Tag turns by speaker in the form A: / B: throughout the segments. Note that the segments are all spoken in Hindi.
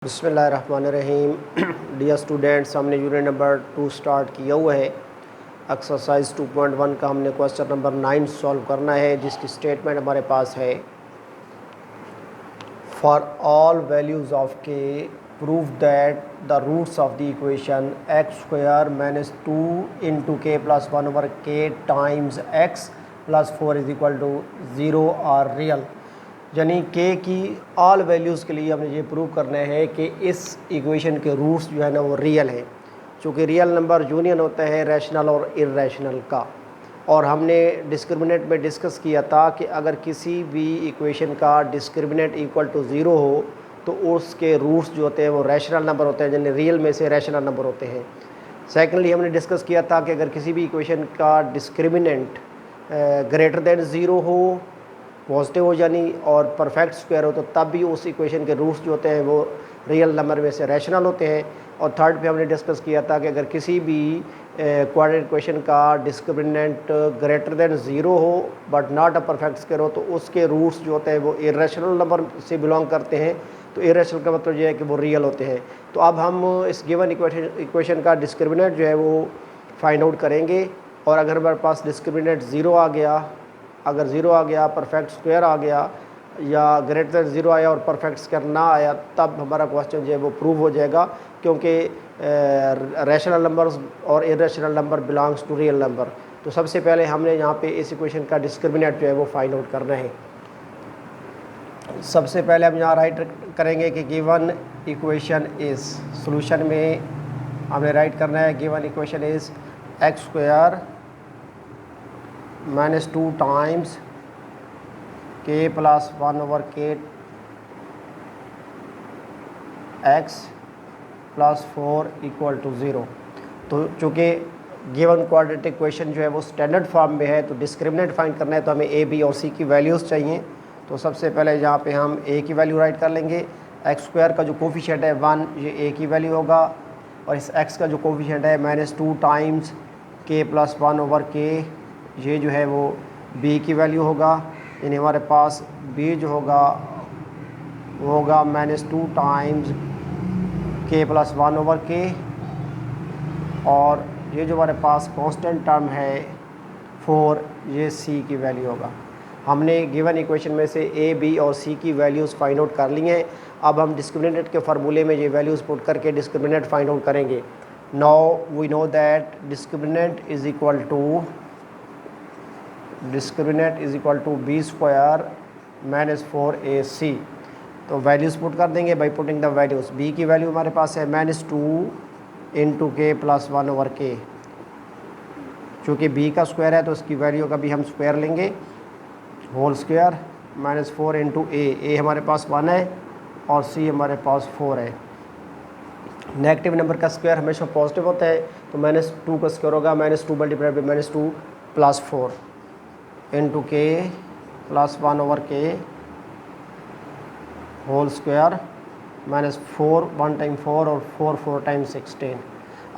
A: बिस्मिल्लाहिर्रहमानिर्रहीम। डियर स्टूडेंट्स, हमने यूनिट नंबर 2 स्टार्ट किया हुआ है। एक्सरसाइज 2.1 का हमने क्वेश्चन नंबर 9 सॉल्व करना है, जिसकी स्टेटमेंट हमारे पास है for all values of k prove that the roots of the equation x square minus 2 into k plus 1 over k times x plus 4 is equal to 0 are real. यानी के की ऑल वैल्यूज़ के लिए हमने ये प्रूव करना है कि इस इक्वेशन के रूट्स जो है ना वो रियल है, चूँकि रियल नंबर यूनियन होता है रैशनल और इर्रेशनल का। और हमने डिस्क्रिमिनेंट में डिस्कस किया था कि अगर किसी भी इक्वेशन का डिस्क्रिमिनेंट इक्वल टू 0 हो तो उसके रूट्स जो होते हैं वो रैशनल नंबर होते हैं, यानी रियल में से रैशनल नंबर होते हैं। सेकेंडली हमने डिस्कस किया था कि अगर किसी भी इक्वेशन का डिस्क्रिमिनेंट ग्रेटर देन 0 हो, पॉजिटिव हो यानी, और परफेक्ट स्क्वायर हो, तो तब भी उस इक्वेशन के रूट्स जो होते हैं वो रियल नंबर में से रैशनल होते हैं। और थर्ड पे हमने डिस्कस किया था कि अगर किसी भी क्वाड्रेटिक इक्वेशन का डिस्क्रिमिनेंट ग्रेटर देन 0 हो but not a perfect square हो तो उसके रूट्स जो होते हैं वो इरेशनल नंबर से बिलोंग करते हैं। तो इरेशनल का मतलब ये है कि वो रियल होते हैं। तो अब हम इस गिवन इक्वेशन का डिस्क्रिमिनेंट जो है वो फाइंड आउट करेंगे। और अगर हमारे पास डिस्क्रिमिनेंट 0 आ गया, अगर 0 आ गया, परफेक्ट स्क्वायर आ गया, या ग्रेटर देन 0 आया और परफेक्ट स्क्वायर ना आया, तब हमारा क्वेश्चन जो है वो प्रूव हो जाएगा, क्योंकि रैशनल नंबर्स और irrational number belongs to real number. तो सबसे पहले हमने यहाँ पे इस इक्वेशन का डिस्क्रिमिनेंट जो है वो फाइंड आउट करना है। सबसे पहले हम यहाँ राइट करेंगे कि गिवन इक्वेशन इज़, सॉल्यूशन में हमने राइट करना है given equation is x square minus 2 times के प्लस 1 ओवर के एक्स प्लस 4 इक्वल टू 0। तो चूँकि गिवन क्वाड्रेटिक इक्वेशन जो है वो स्टैंडर्ड फॉर्म में है, तो डिस्क्रिमिनेंट फाइंड करना है तो हमें ए, बी और सी की वैल्यूज़ चाहिए। तो सबसे पहले यहाँ पे हम ए की वैल्यू राइट कर लेंगे। एक्स स्क्वायर का जो कोफिशिएंट है 1, ये ए की वैल्यू होगा, और इस एक्स का जो कोफिशिएंट है माइनस 2 टाइम्स के प्लस 1 ओवर के, ये जो है वो बी की वैल्यू होगा। यानी हमारे पास बी जो होगा वो होगा माइनस 2 टाइम्स के प्लस 1 ओवर के, और ये जो हमारे पास कांस्टेंट टर्म है 4, ये सी की वैल्यू होगा। हमने गिवन इक्वेशन में से ए, बी और सी की वैल्यूज़ फाइंड आउट कर ली हैं। अब हम डिस्क्रिमिनेंट के फार्मूले में ये वैल्यूज़ पुट करके डिस्क्रिमिनेंट फाइंड आउट करेंगे। Now we know that discriminant is equal to b square minus 4ac। तो वैल्यूज़ पुट कर देंगे by putting the values. B की वैल्यू हमारे पास है minus 2 into k plus 1 over k. चूँकि बी का स्क्वायर है तो उसकी वैल्यू का भी हम स्क्वायर लेंगे, होल स्क्वायर माइनस 4 इंटू ए हमारे पास 1 है और सी हमारे पास 4 है। नेगेटिव नंबर का स्क्वायर हमेशा पॉजिटिव होता है, तो माइनस 2 का स्क्वायर होगा minus 2 multiplied by minus 2 plus 4 into k plus 1 over के होल स्क्वायर माइनस 4 1 टाइम 4 और 4 टाइम 16।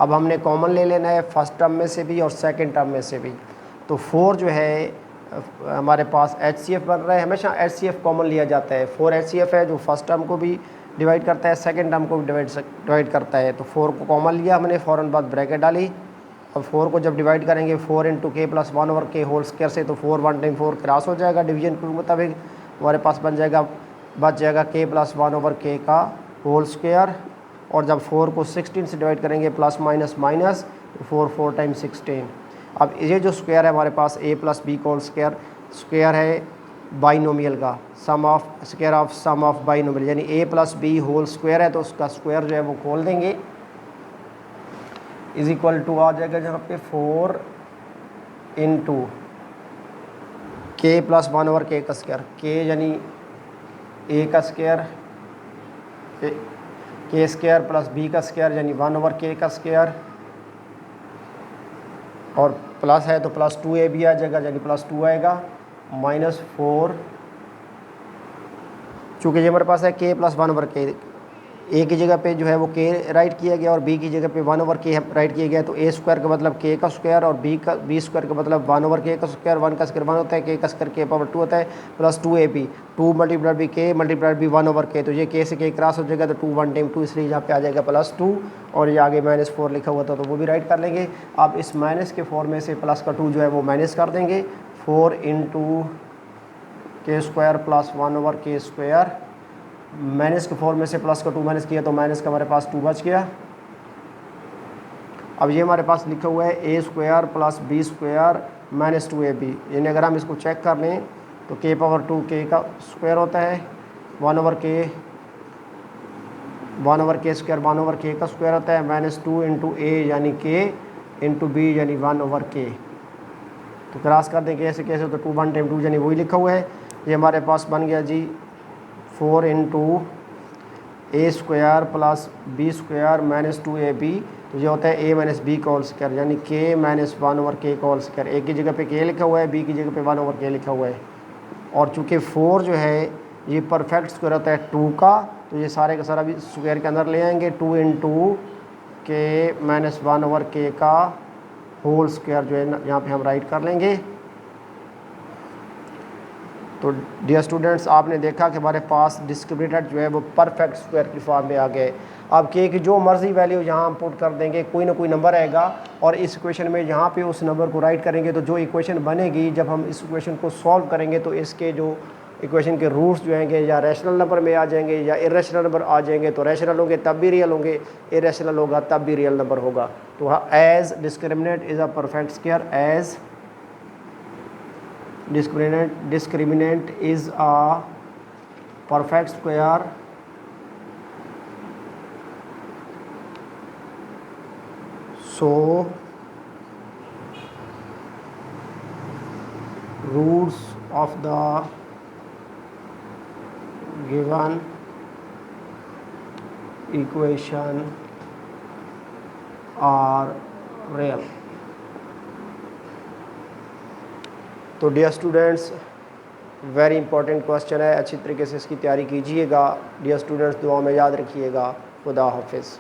A: अब हमने कॉमन ले लेना है फर्स्ट टर्म में से भी और सेकंड टर्म में से भी। तो 4 जो है हमारे पास HCF बन रहा है, हमेशा HCF कॉमन लिया जाता है। 4 HCF है जो फर्स्ट टर्म को भी डिवाइड करता है, सेकंड टर्म को भी डिवाइड करता है। तो 4 को कॉमन लिया हमने, फ़ौरन बाद ब्रैकेट डाली। अब 4 को जब डिवाइड करेंगे 4 इंटू के प्लस 1 ओवर के होल स्क्वायर से, तो 4 1 टाइम 4 क्रॉस हो जाएगा डिवीजन के मुताबिक। हमारे पास बच जाएगा के प्लस 1 ओवर के का होल स्क्वायर। और जब 4 को 16 से डिवाइड करेंगे प्लस माइनस माइनस, तो 4 टाइम 16। अब ये जो स्क्वायर है हमारे पास ए प्लस बी का होल स्क्वायर, स्क्वायर है बाइनोमियल का, square of sum of binomial, यानी a plus b whole square है तो उसका स्क्वायर जो है वो खोल देंगे, इज इक्वल टू आ जाएगा जहाँ पे 4 इंटू के प्लस 1 ओवर के का स्क्वायर, के यानी ए का स्क्वायर, के स्क्वायर प्लस बी का स्क्वायर यानी 1 ओवर के का स्क्वायर, और प्लस है तो प्लस 2a भी आ जाएगा यानी प्लस 2 आएगा, माइनस 4, चूँकि ये हमारे पास है के प्लस 1 ओवर के, ए की जगह पे जो है वो के राइट किया गया और बी की जगह पे 1/k राइट किया गया। तो ए स्क्वायर का मतलब के का स्क्वायर और बी स्क्वायर का मतलब 1/k का स्क्वायर। 1 का स्क्वायर 1 होता है, के का स्क्वायर के पावर 2 होता है, प्लस 2ab, 2 मल्टीप्लाइड बाई के मल्टीप्लाइड बाई 1/k। तो ये के से के क्रॉस हो जाएगा, तो 2 1 टाइम 2, इसलिए यहाँ पे आ जाएगा +2। और ये आगे -4 लिखा हुआ था तो वो भी राइट कर लेंगे। अब इस माइनस के 4 में से प्लस का 2 जो है वो माइनस कर देंगे। 4 × के square plus 1/k square, minus के 4 में से प्लस का 2 माइनस किया तो माइनस का हमारे पास 2 बच गया। अब ये हमारे पास लिखा हुआ है A square plus B square -2ab। यानी अगर हम इसको चेक कर लें तो k पावर 2 k का स्क्वायर होता है, 1/k स्क्वायर 1/k का स्क्वायर होता है, -2 × a यानी k × b यानी 1/k। तो क्रॉस कर दें कैसे कैसे, तो 2 1 टाइम 2 यानी वही लिखा हुआ है। ये हमारे पास बन गया जी 4 × a square plus b square -2ab। तो ये होता है a माइनस बी का होल स्क्वायर यानी k - 1/k का होल स्क्वायर। a की जगह पे k लिखा हुआ है, b की जगह पे 1/k लिखा हुआ है। और चूँकि 4 जो है ये परफेक्ट स्क्वायर होता है 2 का, तो ये सारे का सारा भी स्क्वायर के अंदर ले आएंगे। 2 × k - 1/k का होल स्क्वायर जो है यहाँ पे हम राइट कर लेंगे। तो डियर स्टूडेंट्स, आपने देखा कि हमारे पास डिस्क्रिमिनेंट जो है वो परफेक्ट स्क्वायर की फॉर्म में आ गए। अब के की जो मर्जी वैल्यू यहाँ हम पुट कर देंगे, कोई ना कोई नंबर आएगा और इस इक्वेशन में यहाँ पे उस नंबर को राइट करेंगे। तो जो इक्वेशन बनेगी, जब हम इस इक्वेशन को सॉल्व करेंगे तो इसके जो इक्वेशन के रूट्स जो हैं या रैशनल नंबर में आ जाएंगे या इरेशनल नंबर आ जाएंगे। तो रैशनल होंगे तब भी रियल होंगे, इरेशनल होगा तब भी रियल नंबर होगा। तो as discriminant is a perfect square, as discriminant is a perfect square so roots of the given equation are real। तो dear students, very important question है, अच्छी तरीके से इसकी तैयारी कीजिएगा। डियर स्टूडेंट्स, दुआ में याद रखिएगा। खुदा हाफिज़।